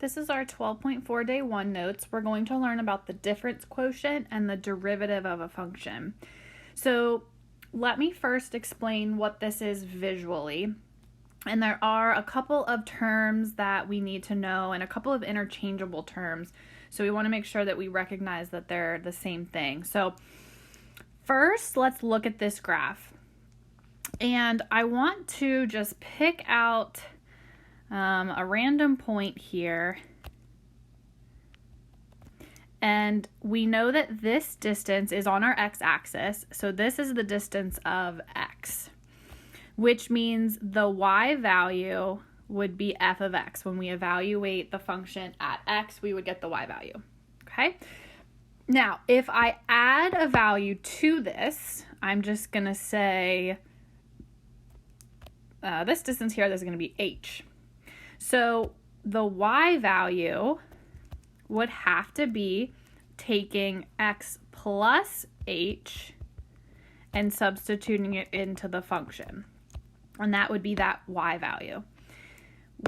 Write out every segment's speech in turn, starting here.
This is our 12.4 day 1 notes. We're going to learn about the difference quotient and the derivative of a function. So let me first explain what this is visually. And there are a couple of terms that we need to know and a couple of interchangeable terms. So we want to make sure that we recognize that they're the same thing. So first, let's look at this graph. And I want to just pick out a random point here. And we know that this distance is on our x-axis. So this is the distance of x, which means the y value would be f of x. When we evaluate the function at x, we would get the y value. Okay? Now, if I add a value to this, I'm just going to say this distance here, this is going to be h. So the y value would have to be taking x plus h and substituting it into the function. And that would be that y value.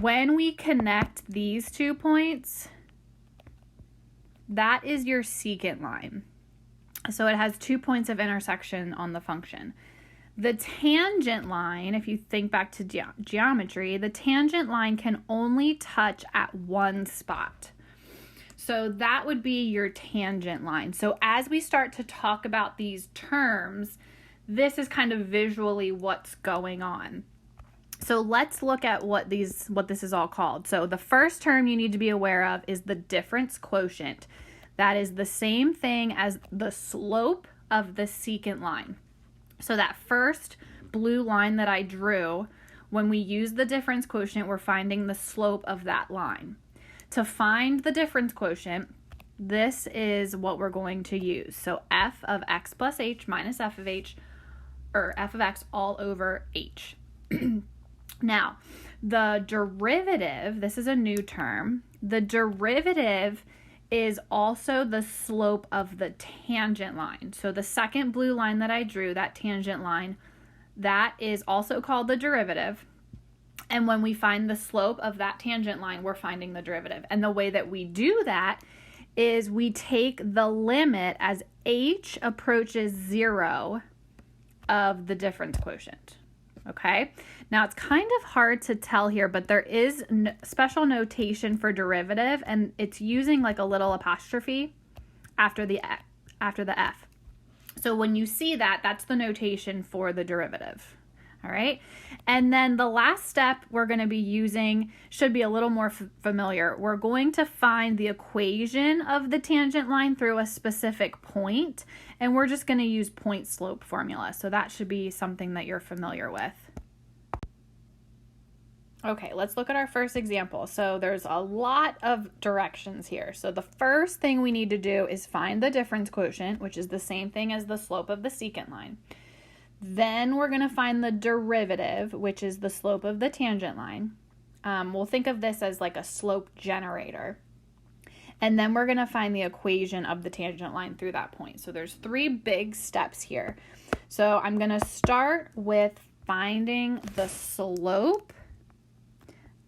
When we connect these 2 points, that is your secant line. So it has 2 points of intersection on the function. The tangent line, if you think back to geometry, the tangent line can only touch at one spot. So that would be your tangent line. So as we start to talk about these terms, this is kind of visually what's going on. So let's look at what this is all called. So the first term you need to be aware of is the difference quotient. That is the same thing as the slope of the secant line. So that first blue line that I drew, when we use the difference quotient, we're finding the slope of that line. To find the difference quotient, this is what we're going to use. So f of x plus h minus f of h, or f of x all over h. Now, the derivative, this is a new term. The derivative is also the slope of the tangent line. So the second blue line that I drew, that tangent line, that is also called the derivative. And when we find the slope of that tangent line, we're finding the derivative. And the way that we do that is we take the limit as h approaches 0 of the difference quotient. Okay? Now, it's kind of hard to tell here, but there is special notation for derivative, and it's using like a little apostrophe after the f. So when you see that, that's the notation for the derivative. All right? And then the last step we're going to be using should be a little more familiar. We're going to find the equation of the tangent line through a specific point, and we're just going to use point slope formula. So that should be something that you're familiar with. Okay, let's look at our first example. So there's a lot of directions here. So the first thing we need to do is find the difference quotient, which is the same thing as the slope of the secant line. Then we're going to find the derivative, which is the slope of the tangent line. We'll think of this as like a slope generator. And then we're going to find the equation of the tangent line through that point. So there's 3 big steps here. So I'm going to start with finding the slope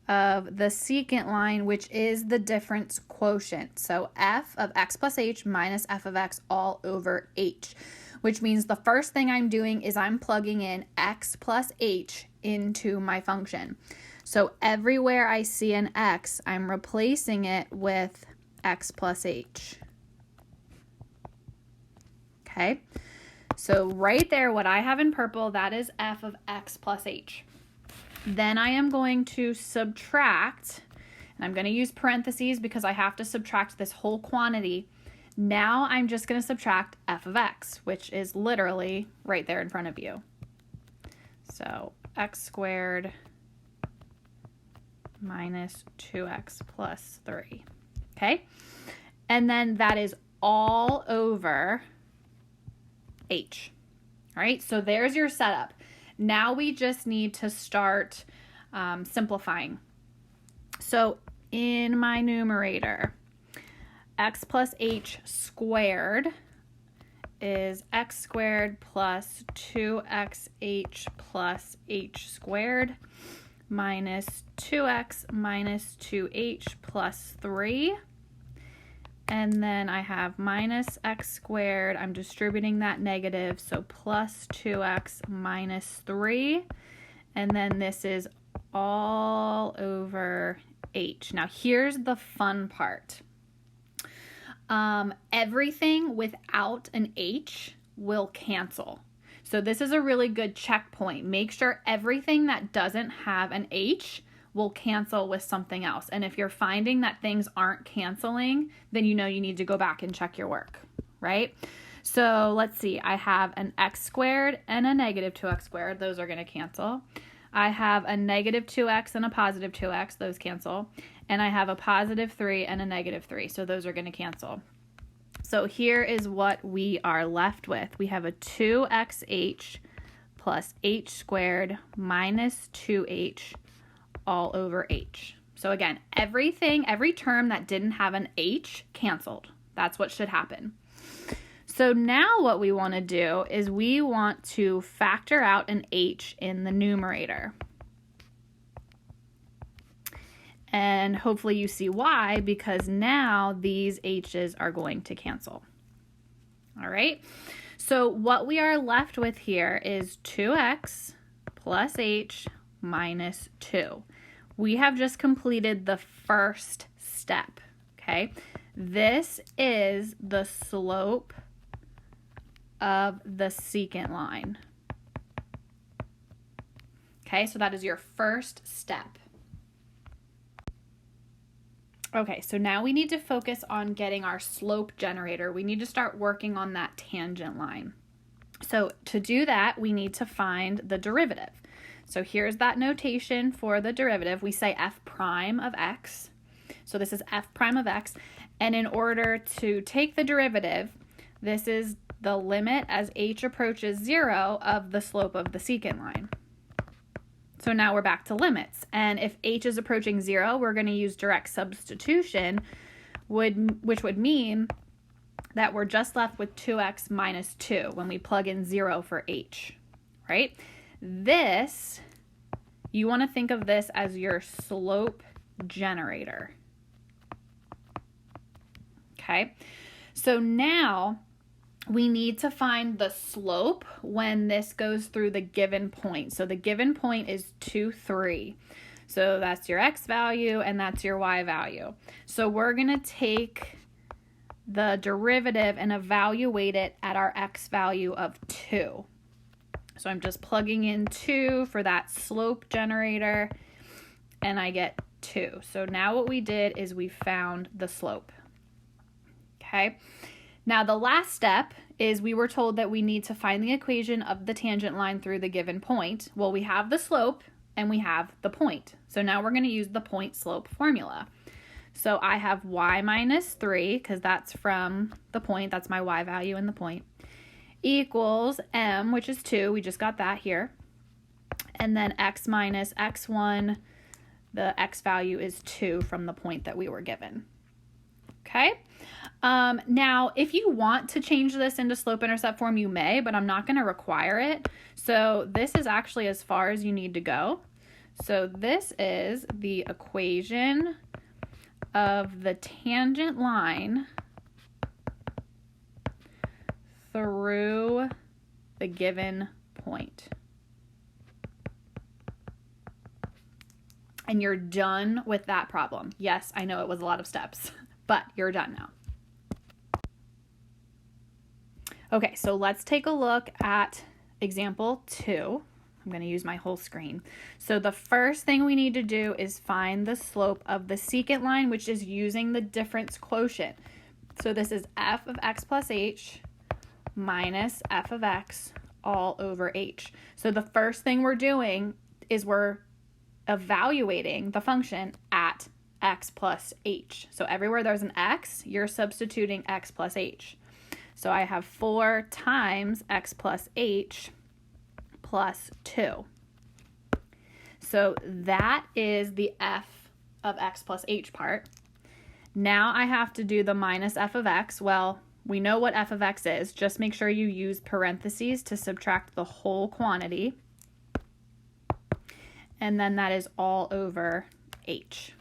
of the secant line, which is the difference quotient. So f of x plus h minus f of x all over h, which means the first thing I'm doing is I'm plugging in x plus h into my function. So everywhere I see an x, I'm replacing it with x plus h. Okay, so right there, what I have in purple, that is f of x plus h. Then I am going to subtract, and I'm going to use parentheses because I have to subtract this whole quantity. Now I'm just going to subtract f of x, which is literally right there in front of you. So x squared minus 2x plus 3. Okay? And then that is all over h. All right? So there's your setup. Now we just need to start simplifying. So in my numerator, x plus h squared is x squared plus 2xh plus h squared. minus 2x minus 2h plus 3. And then I have minus x squared. I'm distributing that negative, so plus 2x minus 3. And then this is all over h. Now here's the fun part. Everything without an h will cancel. So this is a really good checkpoint. Make sure everything that doesn't have an h will cancel with something else. And if you're finding that things aren't canceling, then you know you need to go back and check your work, right? So let's see. I have an x squared and a negative 2x squared. Those are going to cancel. I have a negative 2x and a positive 2x. Those cancel. And I have a positive 3 and a negative 3. So those are going to cancel. So here is what we are left with. We have a 2xh plus h squared minus 2h all over h. So again, every term that didn't have an h canceled. That's what should happen. So now what we want to do is we want to factor out an h in the numerator. And hopefully you see why, because now these h's are going to cancel. All right. So what we are left with here is 2x plus h minus 2. We have just completed the first step, okay? This is the slope of the secant line. Okay, so that is your first step. Okay, so now we need to focus on getting our slope generator. We need to start working on that tangent line. So to do that, we need to find the derivative. So here's that notation for the derivative. We say f prime of x. So this is f prime of x. And in order to take the derivative, this is the limit as h approaches 0 of the slope of the secant line. So now we're back to limits. And if h is approaching 0, we're going to use direct substitution, which would mean that we're just left with 2x minus 2 when we plug in 0 for h, right? This, you want to think of this as your slope generator. Okay, so now we need to find the slope when this goes through the given point. So the given point is 2, 3. So that's your x value and that's your y value. So we're going to take the derivative and evaluate it at our x value of 2. So I'm just plugging in 2 for that slope generator, and I get 2. So now what we did is we found the slope. Okay. Now the last step is we were told that we need to find the equation of the tangent line through the given point. Well, we have the slope and we have the point. So now we're going to use the point slope formula. So I have y minus 3, because that's from the point. That's my y value in the point, equals m, which is 2. We just got that here. And then x minus x1, the x value is 2 from the point that we were given. Okay. Now, if you want to change this into slope-intercept form, you may, but I'm not going to require it. So this is actually as far as you need to go. So this is the equation of the tangent line through the given point. And you're done with that problem. Yes, I know it was a lot of steps, but you're done now. Okay, so let's take a look at example 2. I'm going to use my whole screen. So the first thing we need to do is find the slope of the secant line, which is using the difference quotient. So this is f of x plus h minus f of x all over h. So the first thing we're doing is we're evaluating the function at x plus h. So everywhere there's an x, you're substituting x plus h. So I have 4 times x plus h plus 2. So that is the f of x plus h part. Now I have to do the minus f of x. Well, we know what f of x is. Just make sure you use parentheses to subtract the whole quantity. and then that is all over h.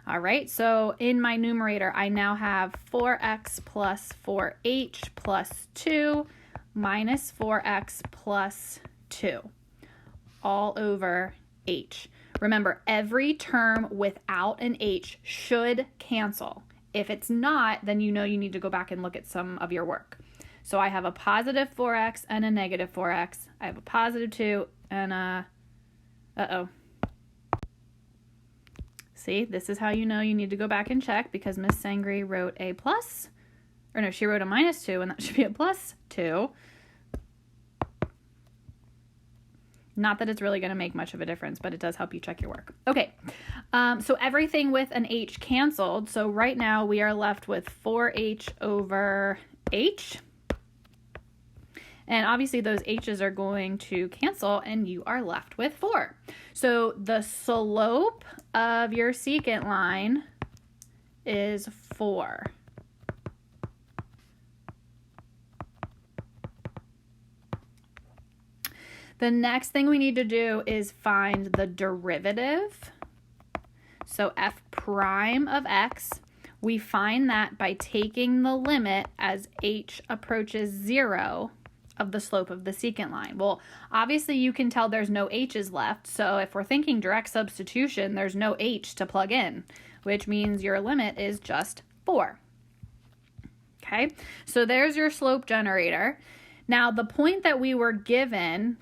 All right, so in my numerator, I now have 4x plus 4h plus 2 minus 4x plus 2 all over h. Remember, every term without an h should cancel. If it's not, then you know you need to go back and look at some of your work. So I have a positive 4x and a negative 4x. I have a positive 2 and a... See, this is how you know you need to go back and check, because Miss Sangri wrote a plus, or no, she wrote a minus 2, and that should be a plus 2. Not that it's really going to make much of a difference, but it does help you check your work. Okay, so everything with an h canceled. So right now we are left with 4h over h. And obviously those h's are going to cancel, and you are left with 4. So the slope of your secant line is 4. The next thing we need to do is find the derivative. So f prime of x, we find that by taking the limit as h approaches 0 of the slope of the secant line. Well, obviously you can tell there's no h's left, so if we're thinking direct substitution, there's no h to plug in, which means your limit is just 4. Okay, so there's your slope generator. Now, the point that we were given,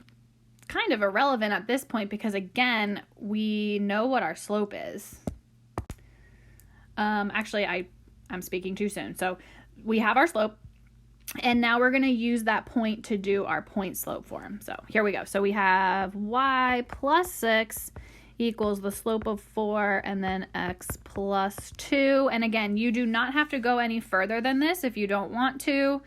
kind of irrelevant at this point, because again, we know what our slope is. Actually, I'm speaking too soon. So we have our slope, and now we're going to use that point to do our point slope form. So here we go. So we have y plus 6 equals the slope of 4, and then x plus 2. And again, you do not have to go any further than this if you don't want to.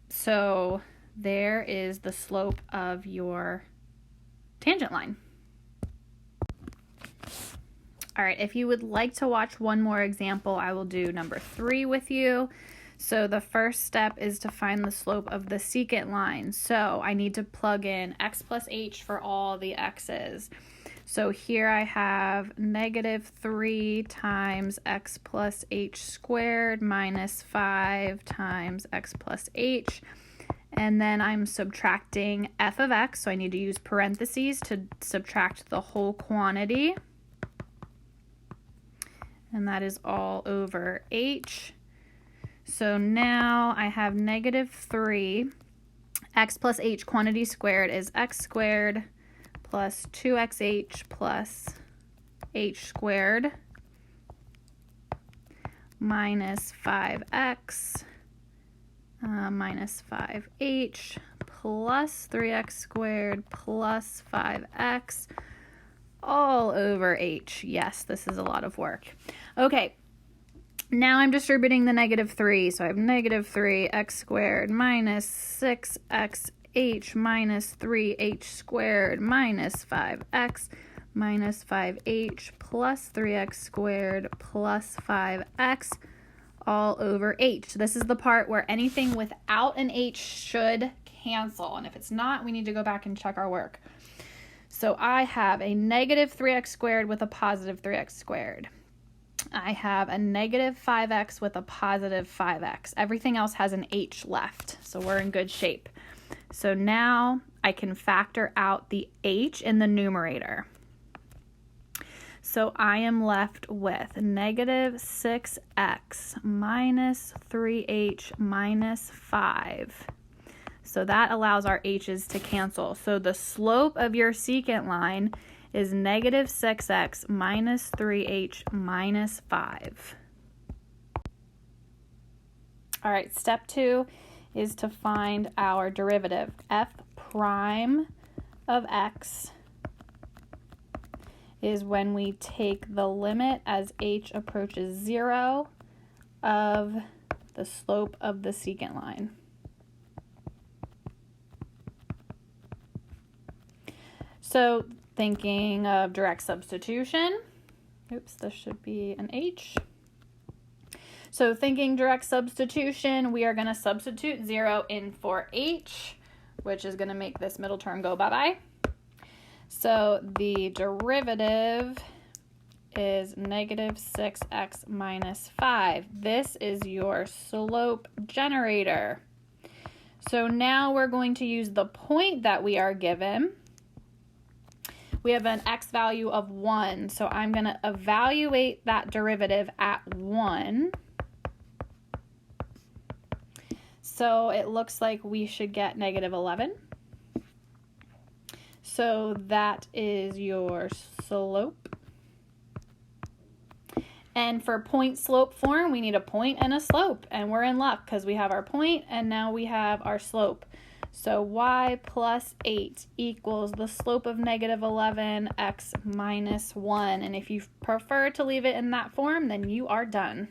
So there is the slope of your tangent line. All right, if you would like to watch one more example, I will do number 3 with you. So the first step is to find the slope of the secant line. So I need to plug in x plus h for all the x's. So here I have negative 3 times x plus h squared minus 5 times x plus h. And then I'm subtracting f of x, so I need to use parentheses to subtract the whole quantity. And that is all over h. So now I have negative 3. X plus h quantity squared is x squared plus 2xh plus h squared minus 5x minus 5h plus 3x squared plus 5x all over h. Yes, this is a lot of work. Okay. Now I'm distributing the negative 3, so I have negative 3x squared minus 6xh minus 3h squared minus 5x minus 5h plus 3x squared plus 5x all over h. So this is the part where anything without an h should cancel, and if it's not, we need to go back and check our work. So I have a negative 3x squared with a positive 3x squared. I have a negative 5x with a positive 5x. Everything else has an h left, so we're in good shape. So now I can factor out the h in the numerator. So I am left with negative 6x minus 3h minus 5. So that allows our h's to cancel. So the slope of your secant line is negative 6x minus 3h minus 5. All right, step 2 is to find our derivative. F prime of x is when we take the limit as h approaches 0 of the slope of the secant line. So thinking of direct substitution, oops, this should be an h. So thinking direct substitution, we are going to substitute 0 in for h, which is going to make this middle term go bye-bye. So the derivative is negative 6x minus 5. This is your slope generator. So now we're going to use the point that we are given. We have an x value of 1, so I'm going to evaluate that derivative at 1. So it looks like we should get negative 11. So that is your slope. And for point slope form, we need a point and a slope. And we're in luck because we have our point and now we have our slope. So y plus 8 equals the slope of negative 11, x minus 1. And if you prefer to leave it in that form, then you are done.